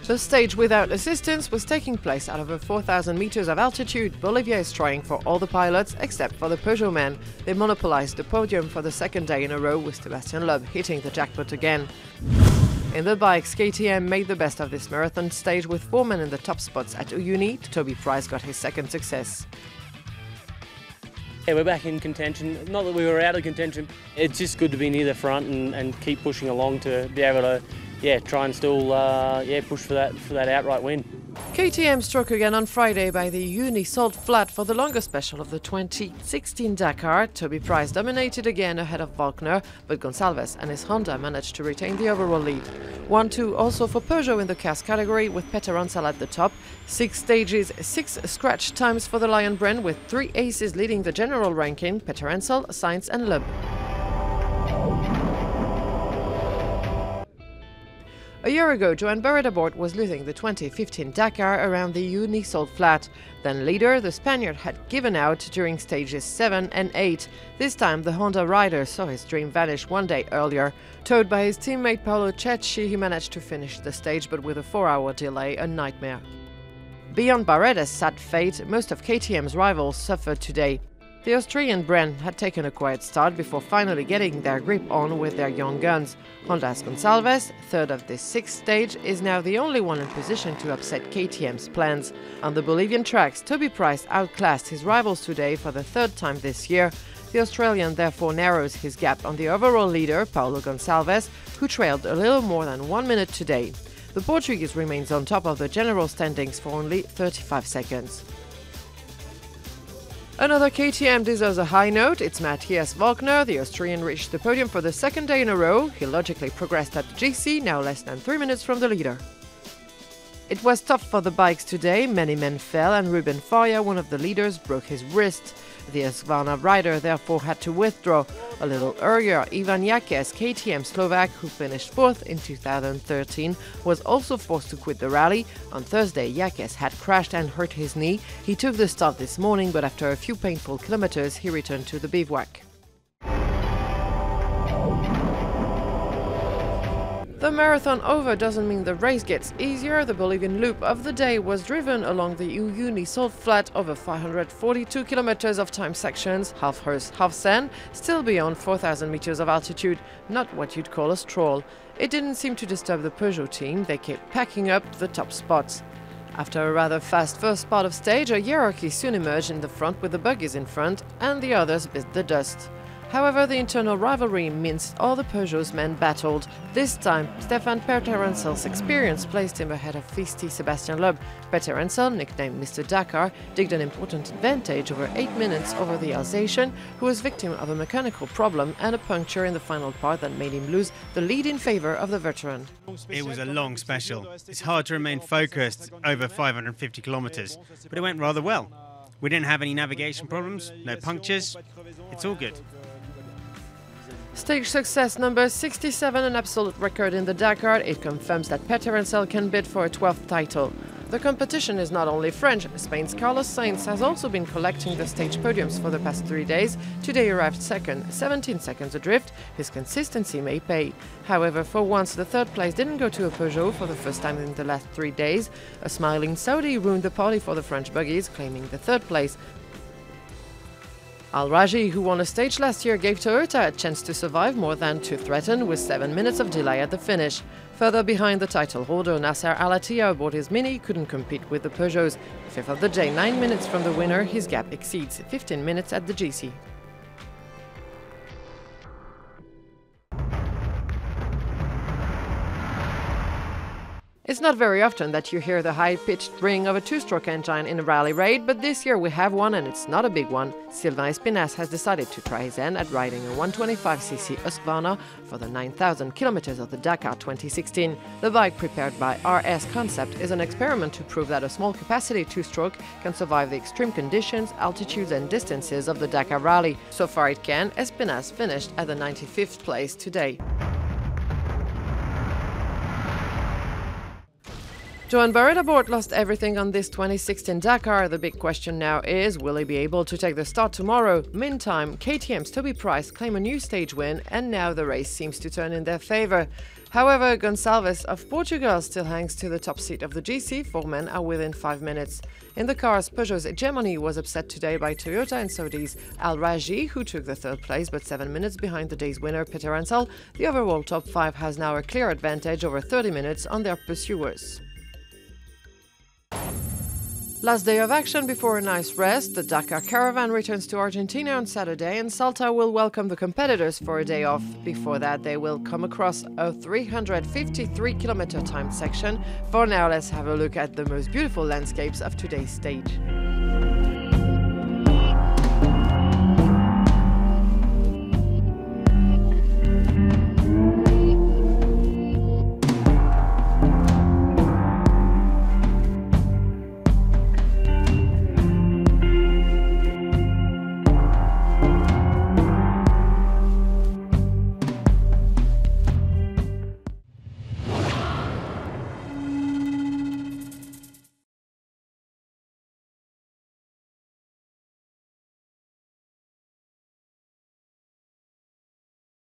The stage without assistance was taking place at over 4,000 meters of altitude. Bolivia is trying for all the pilots except for the Peugeot men. They monopolized the podium for the second day in a row, with Sébastien LOEB hitting the jackpot again. In the bikes, KTM made the best of this marathon stage with 4 men in the top spots. At Uyuni, Toby PRICE got his second success. Yeah, we're back in contention. Not that we were out of contention. It's just good to be near the front and keep pushing along to be able to try and still push for that outright win. KTM struck again on Friday by the Uyuni Salt Flat for the longer special of the 2016 Dakar. Toby PRICE dominated again ahead of WALKNER, but Goncalves and his Honda managed to retain the overall lead. 1-2 also for Peugeot in the CAS category, with PETERHANSEL at the top. 6 stages, 6 scratch times for the Lion brand, with 3 aces leading the general ranking: PETERHANSEL, SAINZ and LOEB. A year ago, Joan Barreda-Bort was losing the 2015 Dakar around the Uyuni Salt Flat. Then leader, the Spaniard, had given out during stages 7 and 8. This time, the Honda rider saw his dream vanish one day earlier. Towed by his teammate Paulo GONCALVES, he managed to finish the stage, but with a 4-hour delay, a nightmare. Beyond Barreda's sad fate, most of KTM's rivals suffered today. The Austrian brand had taken a quiet start before finally getting their grip on with their young guns. Honda's Goncalves, third of this 6th stage, is now the only one in position to upset KTM's plans. On the Bolivian tracks, Toby PRICE outclassed his rivals today for the 3rd time this year. The Australian therefore narrows his gap on the overall leader, Paulo GONCALVES, who trailed a little more than 1 minute today. The Portuguese remains on top of the general standings for only 35 seconds. Another KTM deserves a high note. It's Matthias WALKNER. The Austrian reached the podium for the 2nd day in a row. He logically progressed at the GC, now less than 3 minutes from the leader. It was tough for the bikes today. Many men fell, and Ruben Faria, one of the leaders, broke his wrist. The Husqvarna rider therefore had to withdraw. A little earlier, Ivan Yazeed, KTM Slovak, who finished 4th in 2013, was also forced to quit the rally. On Thursday, Yazeed had crashed and hurt his knee. He took the start this morning, but after a few painful kilometers, he returned to the bivouac. The marathon over doesn't mean the race gets easier. The Bolivian loop of the day was driven along the Uyuni Salt Flat over 542 kilometers of time sections, half earth, half sand, still beyond 4,000 meters of altitude. Not what you'd call a stroll. It didn't seem to disturb the Peugeot team. They kept packing up the top spots. After a rather fast first part of stage, a hierarchy soon emerged in the front with the buggies in front, and the others bit the dust. However, the internal rivalry means all the Peugeot's men battled. This time, Stéphane PETERHANSEL's experience placed him ahead of feisty Sébastien LOEB. PETERHANSEL, nicknamed Mr. Dakar, digged an important advantage over 8 minutes over the Alsatian, who was victim of a mechanical problem and a puncture in the final part that made him lose the lead in favor of the veteran. It was a long special. It's hard to remain focused over 550 kilometers, but it went rather well. We didn't have any navigation problems, no punctures. It's all good. Stage success number 67, an absolute record in the Dakar. It confirms that PETERHANSEL can bid for a 12th title. The competition is not only French. Spain's Carlos SAINZ has also been collecting the stage podiums for the past 3 days. Today arrived second, 17 seconds adrift. His consistency may pay. However, for once, the 3rd place didn't go to a Peugeot for the first time in the last 3 days. A smiling Saudi ruined the party for the French buggies, claiming the 3rd place. ALRAJHI, who won a stage last year, gave Toyota a chance to survive more than to threaten, with 7 minutes of delay at the finish. Further behind, the title holder Nasser Al-Attiyah aboard his Mini couldn't compete with the Peugeots. 5th of the day, 9 minutes from the winner, his gap exceeds 15 minutes at the GC. It's not very often that you hear the high-pitched ring of a 2-stroke engine in a rally raid, but this year we have one, and it's not a big one. Sylvain Espinasse has decided to try his hand at riding a 125cc Husqvarna for the 9,000 kilometers of the Dakar 2016. The bike, prepared by RS Concept, is an experiment to prove that a small-capacity 2-stroke can survive the extreme conditions, altitudes and distances of the Dakar rally. So far it can. Espinasse finished at the 95th place today. Joan Barreda-Bort lost everything on this 2016 Dakar. The big question now is, will he be able to take the start tomorrow? Meantime, KTM's Toby PRICE claim a new stage win, and now the race seems to turn in their favor. However, Gonçalves of Portugal still hangs to the top seat of the GC. 4 men are within 5 minutes. In the cars, Peugeot's hegemony was upset today by Toyota and Saudi's ALRAJHI, who took the third place but 7 minutes behind the day's winner PETERHANSEL. The overall top 5 has now a clear advantage over 30 minutes on their pursuers. Last day of action before a nice rest, the Dakar Caravan returns to Argentina on Saturday, and Salta will welcome the competitors for a day off. Before that, they will come across a 353-kilometer timed section. For now, let's have a look at the most beautiful landscapes of today's stage.